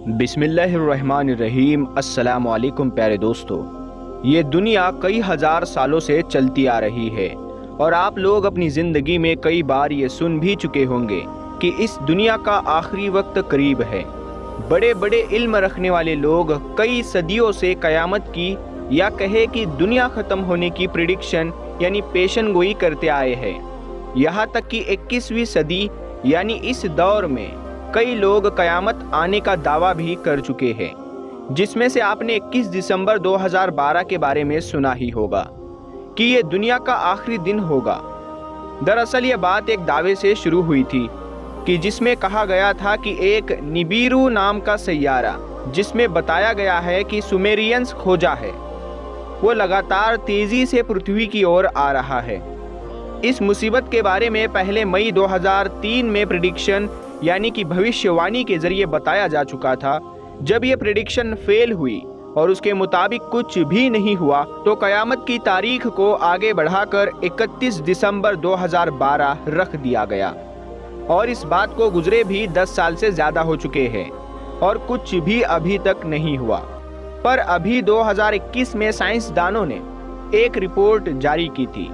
بسم اللہ الرحمن الرحیم۔ السلام علیکم پیارے دوستو، یہ دنیا کئی ہزار سالوں سے چلتی آ رہی ہے اور آپ لوگ اپنی زندگی میں کئی بار یہ سن بھی چکے ہوں گے کہ اس دنیا کا آخری وقت قریب ہے۔ بڑے بڑے علم رکھنے والے لوگ کئی صدیوں سے قیامت کی یا کہے کہ دنیا ختم ہونے کی پریڈکشن یعنی پیشن گوئی کرتے آئے ہیں۔ یہاں تک کہ 21ویں صدی یعنی اس دور میں کئی لوگ قیامت آنے کا دعویٰ بھی کر چکے ہیں، جس میں سے آپ نے 21 دسمبر 2012 کے بارے میں سنا ہی ہوگا کہ یہ دنیا کا آخری دن ہوگا۔ دراصل یہ بات ایک دعوے سے شروع ہوئی تھی کہ جس میں کہا گیا تھا کہ ایک نبیرو نام کا سیارہ جس میں بتایا گیا ہے کہ سومیرینز کھوجا ہے، وہ لگاتار تیزی سے پرتھوی کی اور آ رہا ہے۔ اس مصیبت کے بارے میں پہلے مئی 2003 میں پریڈکشن یعنی کہ بھوشیوانی کے ذریعے بتایا جا چکا تھا۔ جب یہ پریڈکشن فیل ہوئی اور اس کے مطابق کچھ بھی نہیں ہوا تو قیامت کی تاریخ کو آگے بڑھا کر 31 دسمبر 2012 رکھ دیا گیا، اور اس بات کو گزرے بھی 10 سال سے زیادہ ہو چکے ہیں اور کچھ بھی ابھی تک نہیں ہوا۔ پر ابھی 2021 میں سائنسدانوں نے ایک رپورٹ جاری کی تھی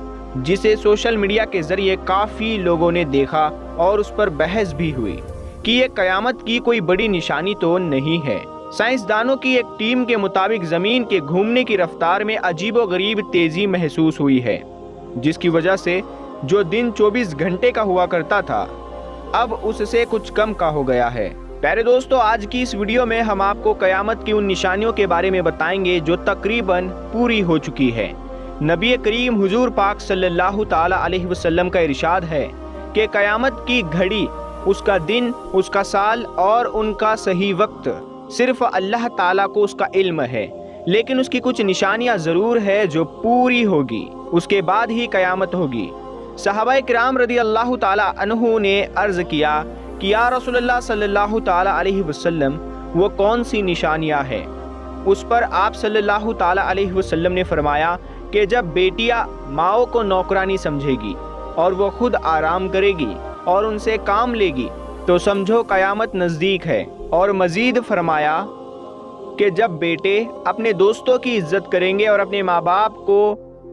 جسے سوشل میڈیا کے ذریعے کافی لوگوں نے دیکھا اور اس پر بحث بھی ہوئی کہ یہ قیامت کی کوئی بڑی نشانی تو نہیں ہے۔ سائنسدانوں کی ایک ٹیم کے مطابق زمین کے گھومنے کی رفتار میں عجیب و غریب تیزی محسوس ہوئی ہے، جس کی وجہ سے جو دن 24 گھنٹے کا ہوا کرتا تھا اب اس سے کچھ کم کا ہو گیا ہے۔ پیارے دوستو، آج کی اس ویڈیو میں ہم آپ کو قیامت کی ان نشانیوں کے بارے میں بتائیں گے جو تقریباً پوری ہو چکی ہے۔ نبی کریم حضور پاک صلی اللہ تعالی علیہ وسلم کا ارشاد ہے کہ قیامت کی گھڑی، اس کا دن، اس کا سال اور ان کا صحیح وقت صرف اللہ تعالیٰ کو اس کا علم ہے، لیکن اس کی کچھ نشانیاں ضرور ہے جو پوری ہوگی، اس کے بعد ہی قیامت ہوگی۔ صحابہ کرام رضی اللہ تعالیٰ عنہ نے عرض کیا کہ یا رسول اللہ صلی اللہ تعالیٰ علیہ وسلم، وہ کون سی نشانیاں ہیں؟ اس پر آپ صلی اللہ تعالیٰ علیہ وسلم نے فرمایا کہ جب بیٹیاں ماؤں کو نوکرانی سمجھے گی اور وہ خود آرام کرے گی اور ان سے کام لے گی تو سمجھو قیامت نزدیک ہے۔ اور مزید فرمایا کہ جب بیٹے اپنے دوستوں کی عزت کریں گے اور اپنے ماں باپ کو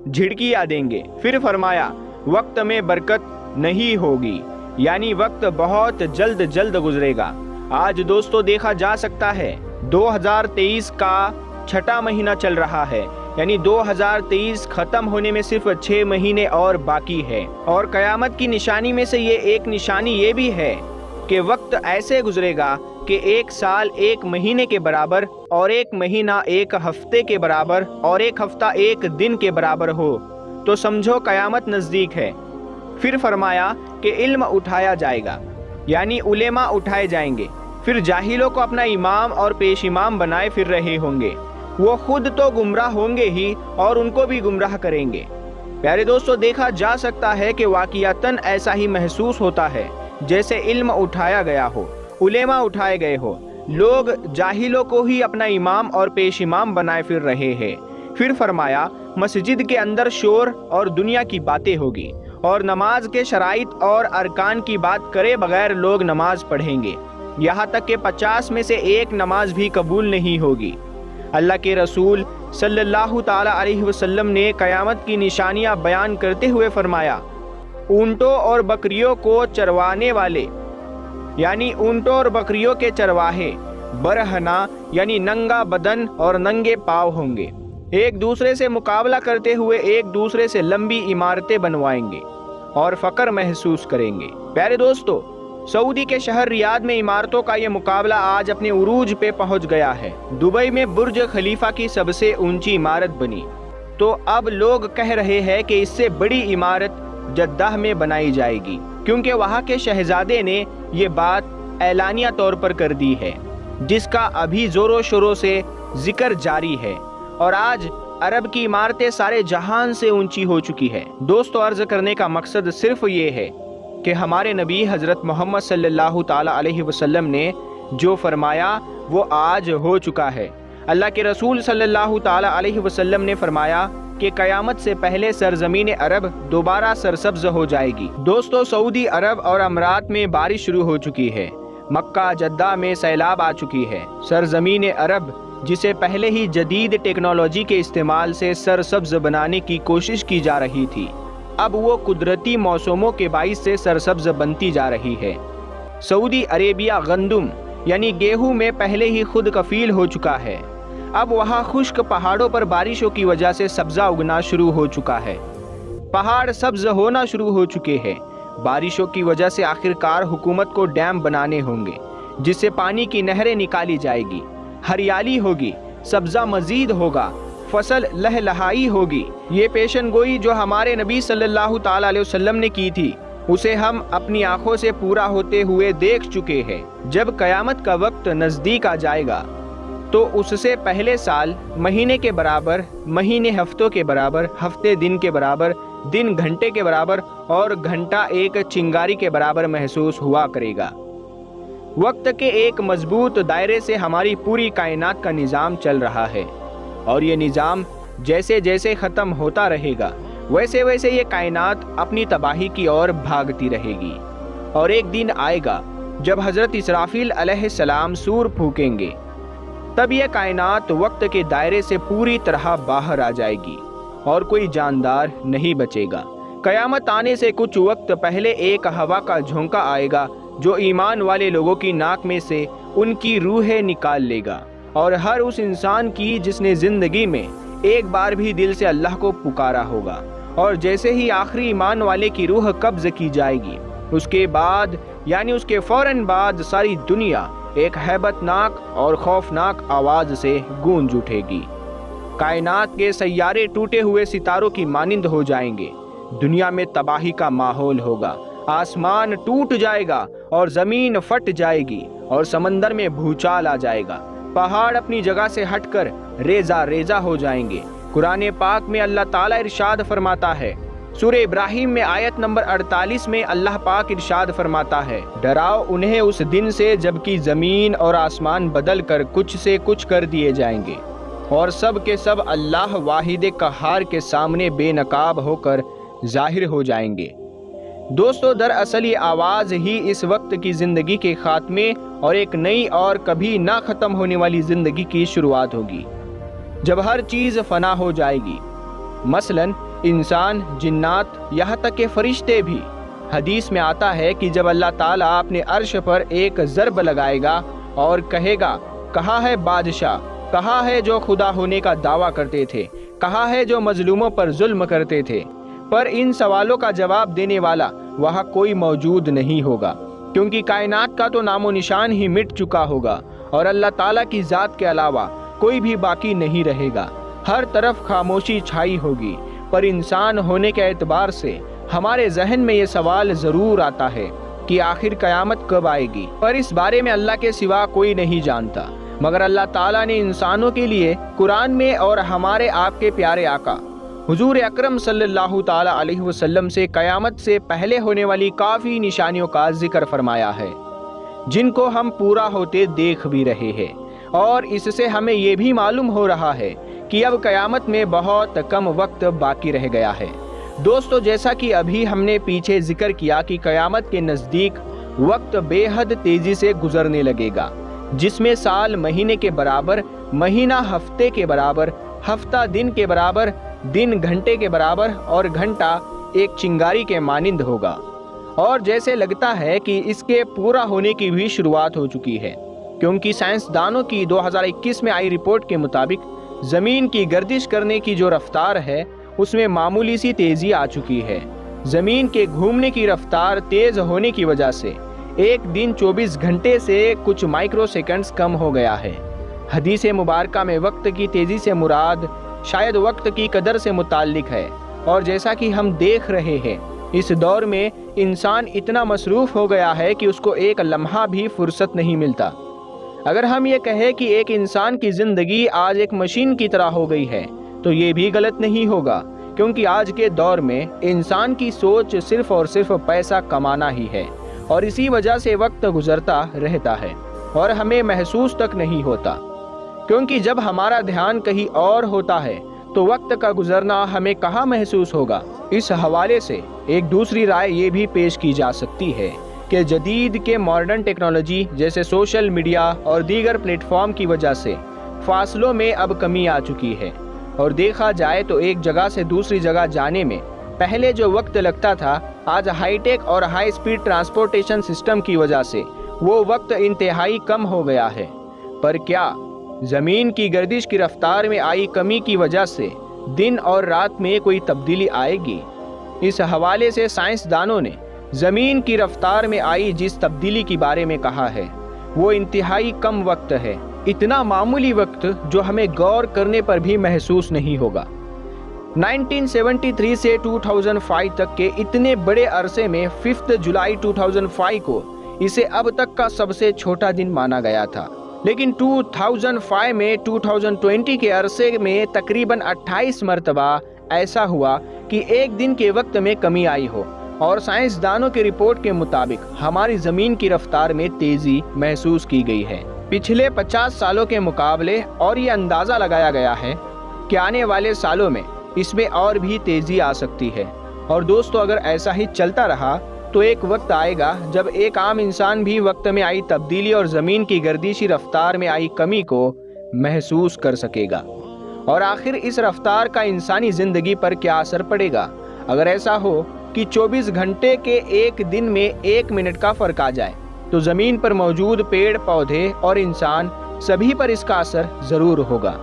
جھڑکیاں دیں گے، پھر فرمایا وقت میں برکت نہیں ہوگی، یعنی وقت بہت جلد گزرے گا۔ آج دوستو دیکھا جا سکتا ہے 2023 کا 6واں مہینہ چل رہا ہے، یعنی 2023 ختم ہونے میں صرف 6 مہینے اور باقی ہے، اور قیامت کی نشانی میں سے یہ ایک نشانی یہ بھی ہے کہ وقت ایسے گزرے گا کہ 1 سال 1 مہینے کے برابر، اور 1 مہینہ 1 ہفتے کے برابر، اور 1 ہفتہ 1 دن کے برابر ہو، تو سمجھو قیامت نزدیک ہے۔ پھر فرمایا کہ علم اٹھایا جائے گا، یعنی علماء اٹھائے جائیں گے، پھر جاہلوں کو اپنا امام اور پیش امام بنائے پھر رہے ہوں گے، وہ خود تو گمراہ ہوں گے ہی اور ان کو بھی گمراہ کریں گے۔ پیارے دوستو، دیکھا جا سکتا ہے کہ واقعتاً ایسا ہی محسوس ہوتا ہے جیسے علم اٹھایا گیا ہو، علماء اٹھائے گئے ہو، لوگ جاہلوں کو ہی اپنا امام اور پیش امام بنائے پھر رہے ہیں۔ پھر فرمایا مسجد کے اندر شور اور دنیا کی باتیں ہوگی، اور نماز کے شرائط اور ارکان کی بات کرے بغیر لوگ نماز پڑھیں گے، یہاں تک کہ 50 میں سے 1 نماز بھی قبول نہیں ہوگی۔ اللہ کے رسول صلی اللہ تعالی علیہ وسلم نے قیامت کی نشانیاں بیان کرتے ہوئے فرمایا اونٹوں اور بکریوں کو چروانے والے، یعنی اونٹوں اور بکریوں کے چرواہے برہنہ یعنی ننگا بدن اور ننگے پاؤں ہوں گے، ایک دوسرے سے مقابلہ کرتے ہوئے ایک دوسرے سے لمبی عمارتیں بنوائیں گے اور فقر محسوس کریں گے۔ پیارے دوستو، سعودی کے شہر ریاض میں عمارتوں کا یہ مقابلہ آج اپنے عروج پہ پہنچ گیا ہے۔ دبئی میں برج خلیفہ کی سب سے اونچی عمارت بنی، تو اب لوگ کہہ رہے ہیں کہ اس سے بڑی عمارت جدہ میں بنائی جائے گی، کیونکہ وہاں کے شہزادے نے یہ بات اعلانیہ طور پر کر دی ہے، جس کا ابھی زور و شوروں سے ذکر جاری ہے، اور آج عرب کی عمارتیں سارے جہان سے اونچی ہو چکی ہے۔ دوستو، عرض کرنے کا مقصد صرف یہ ہے کہ ہمارے نبی حضرت محمد صلی اللہ تعالی علیہ وسلم نے جو فرمایا وہ آج ہو چکا ہے۔ اللہ کے رسول صلی اللہ تعالی علیہ وسلم نے فرمایا کہ قیامت سے پہلے سرزمین عرب دوبارہ سرسبز ہو جائے گی۔ دوستو، سعودی عرب اور امارات میں بارش شروع ہو چکی ہے۔ مکہ جدہ میں سیلاب آ چکی ہے۔ سرزمین عرب جسے پہلے ہی جدید ٹیکنالوجی کے استعمال سے سرسبز بنانے کی کوشش کی جا رہی تھی، اب وہ قدرتی موسموں کے باعث سے سرسبز بنتی جا رہی ہے۔ سعودی عربیہ گندم یعنی گیہوں میں پہلے ہی خود کفیل ہو چکا ہے۔ اب وہاں خشک پہاڑوں پر بارشوں کی وجہ سے سبزہ اگنا شروع ہو چکا ہے۔ پہاڑ سبز ہونا شروع ہو چکے ہیں۔ بارشوں کی وجہ سے آخرکار حکومت کو ڈیم بنانے ہوں گے جس سے پانی کی نہریں نکالی جائے گی، ہریالی ہوگی، سبزہ مزید ہوگا، فصل لہلہائی ہوگی۔ یہ پیشن گوئی جو ہمارے نبی صلی اللہ تعالی علیہ وسلم نے کی تھی اسے ہم اپنی آنکھوں سے پورا ہوتے ہوئے دیکھ چکے ہیں۔ جب قیامت کا وقت نزدیک آ جائے گا تو اس سے پہلے سال مہینے کے برابر، مہینے ہفتوں کے برابر، ہفتے دن کے برابر، دن گھنٹے کے برابر اور گھنٹہ ایک چنگاری کے برابر محسوس ہوا کرے گا۔ وقت کے ایک مضبوط دائرے سے ہماری پوری کائنات کا نظام چل رہا ہے، اور یہ نظام جیسے جیسے ختم ہوتا رہے گا ویسے ویسے یہ کائنات اپنی تباہی کی اور بھاگتی رہے گی۔ اور ایک دن آئے گا جب حضرت اسرافیل علیہ السلام سور پھونکیں گے، تب یہ کائنات وقت کے دائرے سے پوری طرح باہر آ جائے گی اور کوئی جاندار نہیں بچے گا۔ قیامت آنے سے کچھ وقت پہلے ایک ہوا کا جھونکا آئے گا جو ایمان والے لوگوں کی ناک میں سے ان کی روحیں نکال لے گا، اور ہر اس انسان کی جس نے زندگی میں ایک بار بھی دل سے اللہ کو پکارا ہوگا۔ اور جیسے ہی آخری ایمان والے کی روح قبض کی جائے گی، اس کے بعد یعنی اس کے فوراً بعد ساری دنیا ایک ہیبت ناک اور خوفناک آواز سے گونج اٹھے گی۔ کائنات کے سیارے ٹوٹے ہوئے ستاروں کی مانند ہو جائیں گے، دنیا میں تباہی کا ماحول ہوگا، آسمان ٹوٹ جائے گا اور زمین پھٹ جائے گی اور سمندر میں بھوچال آ جائے گا، پہاڑ اپنی جگہ سے ہٹ کر ریزہ ریزہ ہو جائیں گے۔ قرآن پاک میں اللہ تعالیٰ ارشاد فرماتا ہے، سورہ ابراہیم میں آیت نمبر 48 میں اللہ پاک ارشاد فرماتا ہے، ڈراؤ انہیں اس دن سے جبکہ زمین اور آسمان بدل کر کچھ سے کچھ کر دیے جائیں گے اور سب کے سب اللہ واحد قہار کے سامنے بے نقاب ہو کر ظاہر ہو جائیں گے۔ دوستو، دراصل یہ آواز ہی اس وقت کی زندگی کے خاتمے اور ایک نئی اور کبھی نہ ختم ہونے والی زندگی کی شروعات ہوگی، جب ہر چیز فنا ہو جائے گی، مثلاً انسان، جنات، یہاں تک کہ فرشتے بھی۔ حدیث میں آتا ہے کہ جب اللہ تعالیٰ اپنے عرش پر ایک ضرب لگائے گا اور کہے گا، کہاں ہے بادشاہ، کہاں ہے جو خدا ہونے کا دعویٰ کرتے تھے، کہاں ہے جو مظلوموں پر ظلم کرتے تھے، پر ان سوالوں کا جواب دینے والا وہاں کوئی موجود نہیں ہوگا، کیونکہ کائنات کا تو نام و نشان ہی مٹ چکا ہوگا اور اللہ تعالیٰ کی ذات کے علاوہ کوئی بھی باقی نہیں رہے گا۔ ہر طرف خاموشی چھائی ہوگی، پر انسان ہونے کے اعتبار سے ہمارے ذہن میں یہ سوال ضرور آتا ہے کہ آخر قیامت کب آئے گی، پر اس بارے میں اللہ کے سوا کوئی نہیں جانتا، مگر اللہ تعالیٰ نے انسانوں کے لیے قرآن میں اور ہمارے آپ کے پیارے آقا حضور اکرم صلی اللہ تعالیٰ علیہ وسلم سے قیامت سے پہلے ہونے والی کافی نشانیوں کا ذکر فرمایا ہے، جن کو ہم پورا ہوتے دیکھ بھی رہے ہیں، اور اس سے ہمیں یہ بھی معلوم ہو رہا ہے کہ اب قیامت میں بہت کم وقت باقی رہ گیا ہے۔ دوستو، جیسا کہ ابھی ہم نے پیچھے ذکر کیا کہ قیامت کے نزدیک وقت بے حد تیزی سے گزرنے لگے گا، جس میں سال مہینے کے برابر، مہینہ ہفتے کے برابر، ہفتہ دن کے برابر، دن گھنٹے کے برابر اور گھنٹہ ایک چنگاری کے مانند ہوگا۔ اور جیسے لگتا ہے کہ اس کے پورا ہونے کی بھی شروعات ہو چکی ہے، کیونکہ سائنسدانوں کی 2021 میں آئی رپورٹ کے مطابق زمین کی گردش کرنے کی جو رفتار ہے اس میں معمولی سی تیزی آ چکی ہے۔ زمین کے گھومنے کی رفتار تیز ہونے کی وجہ سے ایک دن 24 گھنٹے سے کچھ مائکرو سیکنڈز کم ہو گیا ہے۔ حدیث مبارکہ میں وقت کی تیزی سے مراد شاید وقت کی قدر سے متعلق ہے، اور جیسا کہ ہم دیکھ رہے ہیں اس دور میں انسان اتنا مصروف ہو گیا ہے کہ اس کو ایک لمحہ بھی فرصت نہیں ملتا۔ اگر ہم یہ کہیں کہ ایک انسان کی زندگی آج ایک مشین کی طرح ہو گئی ہے تو یہ بھی غلط نہیں ہوگا، کیونکہ آج کے دور میں انسان کی سوچ صرف اور صرف پیسہ کمانا ہی ہے، اور اسی وجہ سے وقت گزرتا رہتا ہے اور ہمیں محسوس تک نہیں ہوتا، کیونکہ جب ہمارا دھیان کہیں اور ہوتا ہے تو وقت کا گزرنا ہمیں کہاں محسوس ہوگا۔ اس حوالے سے ایک دوسری رائے یہ بھی پیش کی جا سکتی ہے کہ جدید کے ماڈرن ٹیکنالوجی جیسے سوشل میڈیا اور دیگر پلیٹ فارم کی وجہ سے فاصلوں میں اب کمی آ چکی ہے، اور دیکھا جائے تو ایک جگہ سے دوسری جگہ جانے میں پہلے جو وقت لگتا تھا، آج ہائی ٹیک اور ہائی سپیڈ ٹرانسپورٹیشن سسٹم کی وجہ سے وہ وقت انتہائی کم ہو گیا ہے۔ پر کیا زمین کی گردش کی رفتار میں آئی کمی کی وجہ سے دن اور رات میں کوئی تبدیلی آئے گی؟ اس حوالے سے سائنسدانوں نے زمین کی رفتار میں آئی جس تبدیلی کے بارے میں کہا ہے وہ انتہائی کم وقت ہے، اتنا معمولی وقت جو ہمیں غور کرنے پر بھی محسوس نہیں ہوگا۔ 1973 سے 2005 تک کے اتنے بڑے عرصے میں 5 جولائی 2005 کو اسے اب تک کا سب سے چھوٹا دن مانا گیا تھا، لیکن 2005 میں 2020 کے عرصے میں تقریباً 28 مرتبہ ایسا ہوا کہ ایک دن کے وقت میں کمی آئی ہو، اور سائنسدانوں کی رپورٹ کے مطابق ہماری زمین کی رفتار میں تیزی محسوس کی گئی ہے پچھلے 50 سالوں کے مقابلے، اور یہ اندازہ لگایا گیا ہے کہ آنے والے سالوں میں اس میں اور بھی تیزی آ سکتی ہے۔ اور دوستو، اگر ایسا ہی چلتا رہا تو ایک وقت آئے گا جب ایک عام انسان بھی وقت میں آئی تبدیلی اور زمین کی گردشی رفتار میں آئی کمی کو محسوس کر سکے گا۔ اور آخر اس رفتار کا انسانی زندگی پر کیا اثر پڑے گا اگر ایسا ہو کہ 24 گھنٹے کے ایک دن میں 1 منٹ کا فرق آ جائے؟ تو زمین پر موجود پیڑ پودے اور انسان سبھی پر اس کا اثر ضرور ہوگا،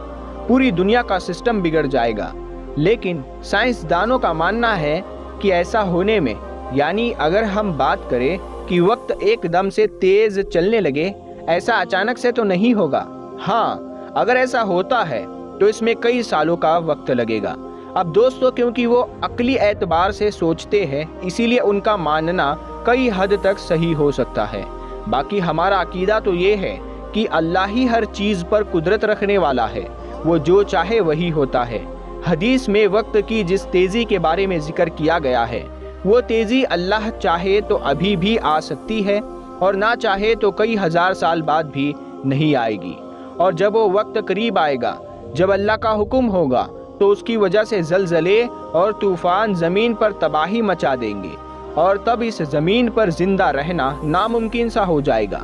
پوری دنیا کا سسٹم بگڑ جائے گا۔ لیکن سائنسدانوں کا ماننا ہے کہ ایسا ہونے میں، یعنی اگر ہم بات کریں کہ وقت ایک دم سے تیز چلنے لگے، ایسا اچانک سے تو نہیں ہوگا۔ ہاں، اگر ایسا ہوتا ہے تو اس میں کئی سالوں کا وقت لگے گا۔ اب دوستو، کیونکہ وہ عقلی اعتبار سے سوچتے ہیں، اسی لیے ان کا ماننا کئی حد تک صحیح ہو سکتا ہے۔ باقی ہمارا عقیدہ تو یہ ہے کہ اللہ ہی ہر چیز پر قدرت رکھنے والا ہے، وہ جو چاہے وہی ہوتا ہے۔ حدیث میں وقت کی جس تیزی کے بارے میں ذکر کیا گیا ہے، وہ تیزی اللہ چاہے تو ابھی بھی آ سکتی ہے، اور نہ چاہے تو کئی ہزار سال بعد بھی نہیں آئے گی۔ اور جب وہ وقت قریب آئے گا، جب اللہ کا حکم ہوگا، تو اس کی وجہ سے زلزلے اور طوفان زمین پر تباہی مچا دیں گے، اور تب اس زمین پر زندہ رہنا ناممکن سا ہو جائے گا۔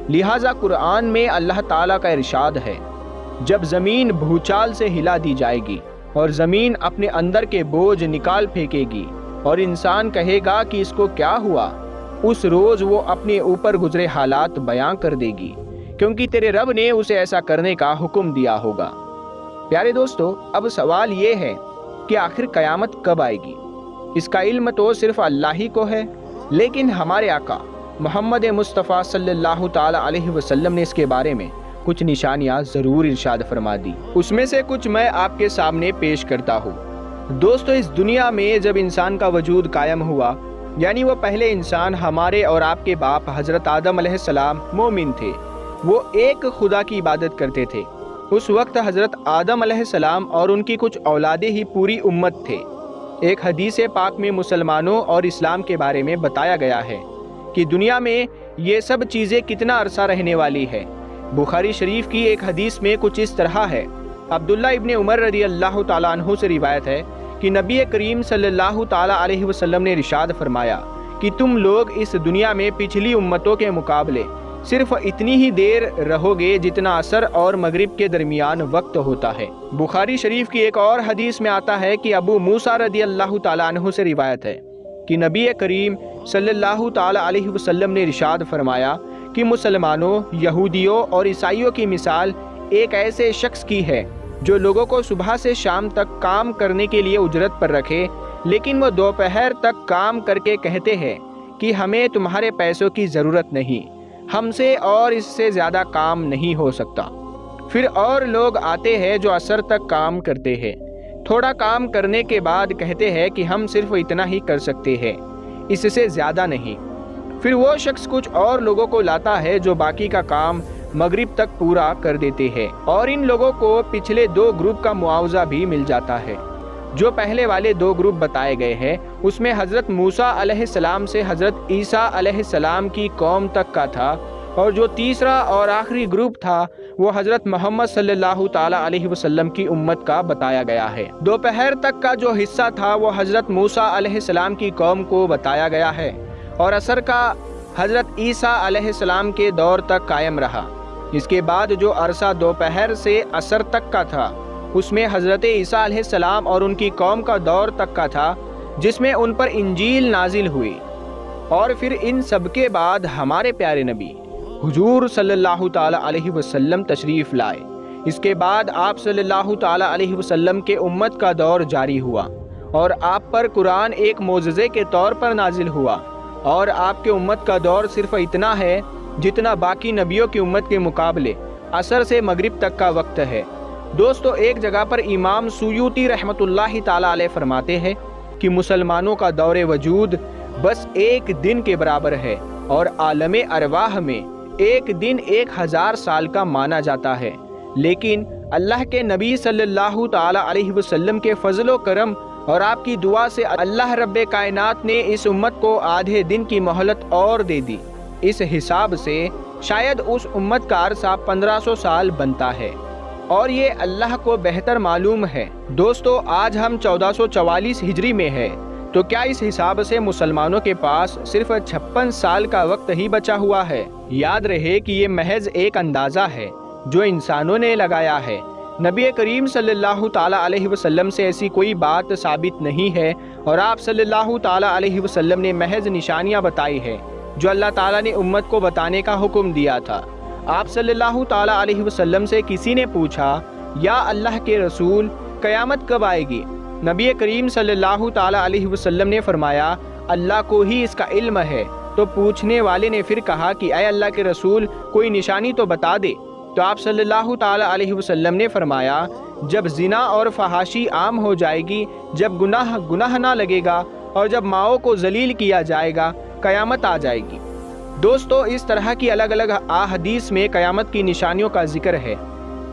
لہٰذا قرآن میں اللہ تعالیٰ کا ارشاد ہے، جب زمین بھوچال سے ہلا دی جائے گی اور زمین اپنے اندر کے بوجھ نکال پھینکے گی، اور انسان کہے گا کہ اس کو کیا ہوا، اس روز وہ اپنے اوپر گزرے حالات بیان کر دے گی، کیونکہ تیرے رب نے اسے ایسا کرنے کا حکم دیا ہوگا۔ پیارے دوستو، اب سوال یہ ہے کہ آخر قیامت کب آئے گی؟ اس کا علم تو صرف اللہ ہی کو ہے، لیکن ہمارے آقا محمد مصطفیٰ صلی اللہ تعالی علیہ وسلم نے اس کے بارے میں کچھ نشانیاں ضرور ارشاد فرما دی۔ اس میں سے کچھ میں آپ کے سامنے پیش کرتا ہوں۔ دوستو، اس دنیا میں جب انسان کا وجود قائم ہوا، یعنی وہ پہلے انسان ہمارے اور آپ کے باپ حضرت آدم علیہ السلام مومن تھے، وہ ایک خدا کی عبادت کرتے تھے۔ اس وقت حضرت آدم علیہ السلام اور ان کی کچھ اولادیں ہی پوری امت تھے۔ ایک حدیث پاک میں مسلمانوں اور اسلام کے بارے میں بتایا گیا ہے کہ دنیا میں یہ سب چیزیں کتنا عرصہ رہنے والی ہے۔ بخاری شریف کی ایک حدیث میں کچھ اس طرح ہے، عبداللہ ابن عمر رضی اللہ تعالیٰ عنہ سے روایت ہے کہ نبی کریم صلی اللہ تعالیٰ علیہ وسلم نے ارشاد فرمایا کہ تم لوگ اس دنیا میں پچھلی امتوں کے مقابلے صرف اتنی ہی دیر رہو گے جتنا عصر اور مغرب کے درمیان وقت ہوتا ہے۔ بخاری شریف کی ایک اور حدیث میں آتا ہے کہ ابو موسیٰ رضی اللہ تعالیٰ عنہ سے روایت ہے کہ نبی کریم صلی اللہ تعالیٰ علیہ وسلم نے ارشاد فرمایا کہ مسلمانوں، یہودیوں اور عیسائیوں کی مثال ایک ایسے شخص کی ہے جو لوگوں کو صبح سے شام تک کام کرنے کے لیے اجرت پر رکھے، لیکن وہ دوپہر تک کام کر کے کہتے ہیں کہ ہمیں تمہارے پیسوں کی ضرورت نہیں، ہم سے اور اس سے زیادہ کام نہیں ہو سکتا۔ پھر اور لوگ آتے ہیں جو عصر تک کام کرتے ہیں، تھوڑا کام کرنے کے بعد کہتے ہیں کہ ہم صرف اتنا ہی کر سکتے ہیں، اس سے زیادہ نہیں۔ پھر وہ شخص کچھ اور لوگوں کو لاتا ہے جو باقی کا کام مغرب تک پورا کر دیتے ہیں، اور ان لوگوں کو پچھلے 2 گروپ کا معاوضہ بھی مل جاتا ہے۔ جو پہلے والے 2 گروپ بتائے گئے ہیں اس میں حضرت موسیٰ علیہ السلام سے حضرت عیسیٰ علیہ السلام کی قوم تک کا تھا، اور جو تیسرا اور آخری گروپ تھا وہ حضرت محمد صلی اللہ تعالیٰ علیہ وسلم کی امت کا بتایا گیا ہے۔ دوپہر تک کا جو حصہ تھا وہ حضرت موسیٰ علیہ السلام کی قوم کو بتایا گیا ہے، اور عصر کا حضرت عیسیٰ علیہ السلام کے دور تک قائم رہا۔ اس کے بعد جو عرصہ دوپہر سے عصر تک کا تھا اس میں حضرت عیسیٰ علیہ السلام اور ان کی قوم کا دور تک کا تھا، جس میں ان پر انجیل نازل ہوئی۔ اور پھر ان سب کے بعد ہمارے پیارے نبی حضور صلی اللہ تعالی علیہ وسلم تشریف لائے۔ اس کے بعد آپ صلی اللہ تعالی علیہ وسلم کے امت کا دور جاری ہوا اور آپ پر قرآن ایک معجزے کے طور پر نازل ہوا، اور آپ کے امت کا دور صرف اتنا ہے جتنا باقی نبیوں کی امت کے مقابلے عصر سے مغرب تک کا وقت ہے۔ دوستو، ایک جگہ پر امام سیوطی رحمۃ اللہ تعالی علیہ فرماتے ہیں کہ مسلمانوں کا دور وجود بس ایک دن کے برابر ہے، اور عالم ارواح میں ایک دن 1000 سال کا مانا جاتا ہے۔ لیکن اللہ کے نبی صلی اللہ تعالی علیہ وسلم کے فضل و کرم اور آپ کی دعا سے اللہ رب کائنات نے اس امت کو آدھے دن کی مہلت اور دے دی۔ اس حساب سے شاید اس امت کا عرصہ 1500 سال بنتا ہے، اور یہ اللہ کو بہتر معلوم ہے۔ دوستو، آج ہم 1444 ہجری میں ہے، تو کیا اس حساب سے مسلمانوں کے پاس صرف 56 سال کا وقت ہی بچا ہوا ہے؟ یاد رہے کہ یہ محض ایک اندازہ ہے جو انسانوں نے لگایا ہے۔ نبی کریم صلی اللہ تعالی علیہ وسلم سے ایسی کوئی بات ثابت نہیں ہے، اور آپ صلی اللہ تعالی علیہ وسلم نے محض نشانیاں بتائی ہے جو اللہ تعالیٰ نے امت کو بتانے کا حکم دیا تھا۔ آپ صلی اللہ تعالی علیہ وسلم سے کسی نے پوچھا، یا اللہ کے رسول، قیامت کب آئے گی؟ نبی کریم صلی اللہ تعالی علیہ وسلم نے فرمایا، اللہ کو ہی اس کا علم ہے۔ تو پوچھنے والے نے پھر کہا کہ اے اللہ کے رسول، کوئی نشانی تو بتا دے۔ تو آپ صلی اللہ تعالی علیہ وسلم نے فرمایا، جب زنا اور فحاشی عام ہو جائے گی، جب گناہ نہ لگے گا، اور جب ماؤں کو ذلیل کیا جائے گا، قیامت آ جائے گی۔ دوستو، اس طرح کی الگ الگ احادیث میں قیامت کی نشانیوں کا ذکر ہے۔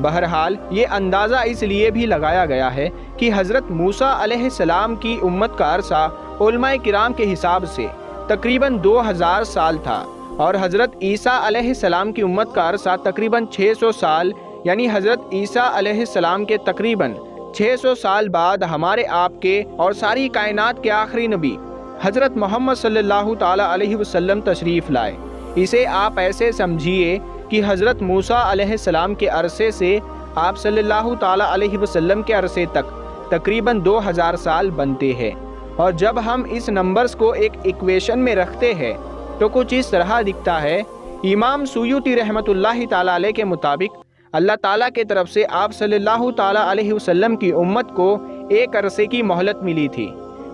بہرحال یہ اندازہ اس لیے بھی لگایا گیا ہے کہ حضرت موسیٰ علیہ السلام کی امت کا عرصہ علماء کرام کے حساب سے تقریباً 2000 سال تھا، اور حضرت عیسیٰ علیہ السلام کی امت کا عرصہ تقریباً 600 سال، یعنی حضرت عیسیٰ علیہ السلام کے تقریباً 600 سال بعد ہمارے آپ کے اور ساری کائنات کے آخری نبی حضرت محمد صلی اللہ تعالی علیہ وسلم تشریف لائے۔ اسے آپ ایسے سمجھیے کہ حضرت موسیٰ علیہ السلام کے عرصے سے آپ صلی اللہ تعالی علیہ وسلم کے عرصے تک تقریباً 2000 سال بنتے ہیں، اور جب ہم اس نمبرز کو ایک ایکویشن میں رکھتے ہیں تو کچھ اس طرح دکھتا ہے۔ امام سیوطی رحمۃ اللہ تعالی علیہ کے مطابق اللہ تعالیٰ کے طرف سے آپ صلی اللہ تعالی علیہ وسلم کی امت کو ایک عرصے کی مہلت ملی تھی،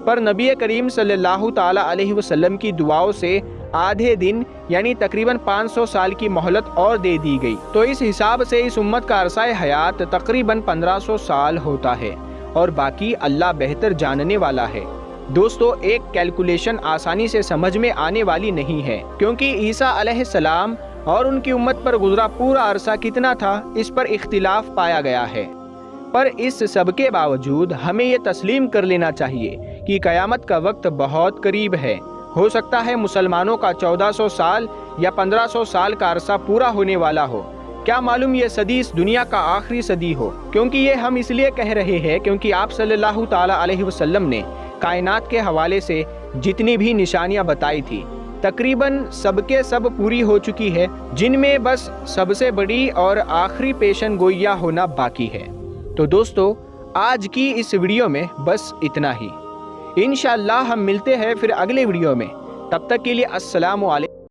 پر نبی کریم صلی اللہ تعالی علیہ وسلم کی دعاؤں سے آدھے دن یعنی تقریباً 500 سال کی مہلت اور دے دی گئی۔ تو اس حساب سے اس امت کا عرصہ حیات تقریباً 1500 سال ہوتا ہے، اور باقی اللہ بہتر جاننے والا ہے۔ دوستو، ایک کیلکولیشن آسانی سے سمجھ میں آنے والی نہیں ہے، کیونکہ عیسیٰ علیہ السلام اور ان کی امت پر گزرا پورا عرصہ کتنا تھا اس پر اختلاف پایا گیا ہے، پر اس سب کے باوجود ہمیں یہ تسلیم کر لینا چاہیے کہ قیامت کا وقت بہت قریب ہے۔ ہو سکتا ہے مسلمانوں کا 1400 سال یا 1500 سال کا عرصہ پورا ہونے والا ہو، کیا معلوم یہ صدی اس دنیا کا آخری صدی ہو، کیونکہ یہ ہم اس لیے کہہ رہے ہیں کیونکہ آپ صلی اللہ تعالی علیہ وسلم نے کائنات کے حوالے سے جتنی بھی نشانیاں بتائی تھی تقریباً سب کے سب پوری ہو چکی ہے، جن میں بس سب سے بڑی اور آخری پیشن گوئیاں ہونا باقی ہے۔ تو دوستو، آج کی اس ویڈیو میں بس اتنا ہی۔ انشاءاللہ ہم ملتے ہیں پھر اگلے ویڈیو میں، تب تک کے لیے السلام علیکم۔